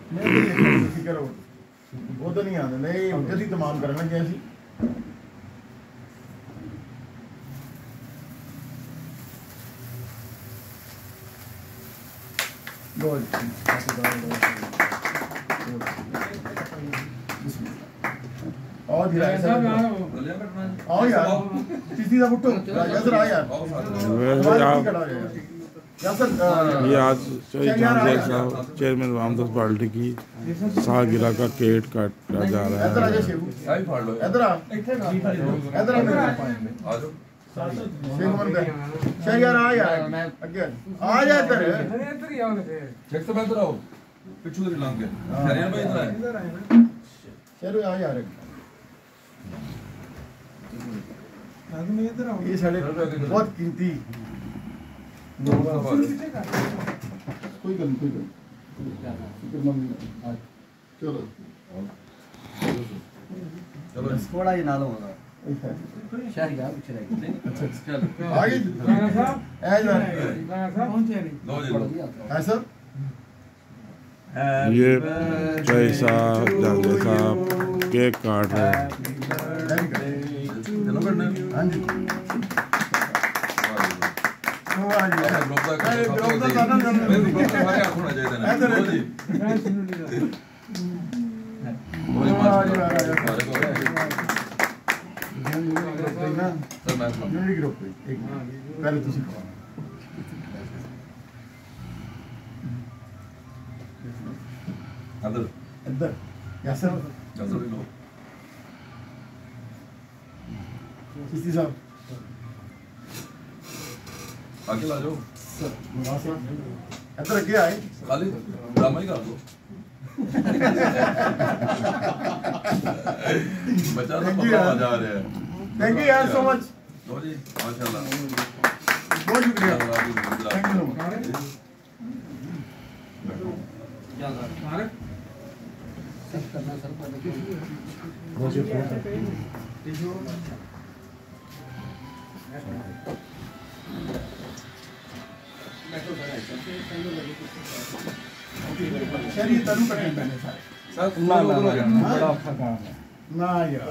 ਫਿਕਰ ਉਹ ਤਾਂ ਨਹੀਂ ਆਉਂਦੇ ਨਹੀਂ ਜਦੀ ਤਮਾਮ ਕਰਨ ਲੱਗੇ ਅਸੀਂ Good. आओ जी राय साहब आओ यार किसी का उठो यासर आ यार ये आज चेयरमैन आवाम दोस्त पार्टी की सालगिरह का केक काटा जा रहा है। इधर आ यार आ यार अगे आ जा इधर चेक तो इधर आओ पिछू से लंघ के शहरियार भाई इधर आए चलो आ यार ये साढ़े बहुत कीमती कोई गल चलो चलो थोड़ा ही नाल होगा शहर का पीछे रह गया आगे ऐसा ये जय साहब जानते साहब केक काट रहे हैं। चलो करना हाँ जी इधर यासर लो किसी साहब आगे ला जाओ इधर अगे आए खाली ड्रामा ही कर दो बच्चा तो पक्का जा रहा है। थैंक यू यार सो मच लो जी माशाल्लाह बहुत शुक्रिया थैंक यू शरीर तनु करने पहले सारे सर ना बड़ा अच्छा काम है ना यार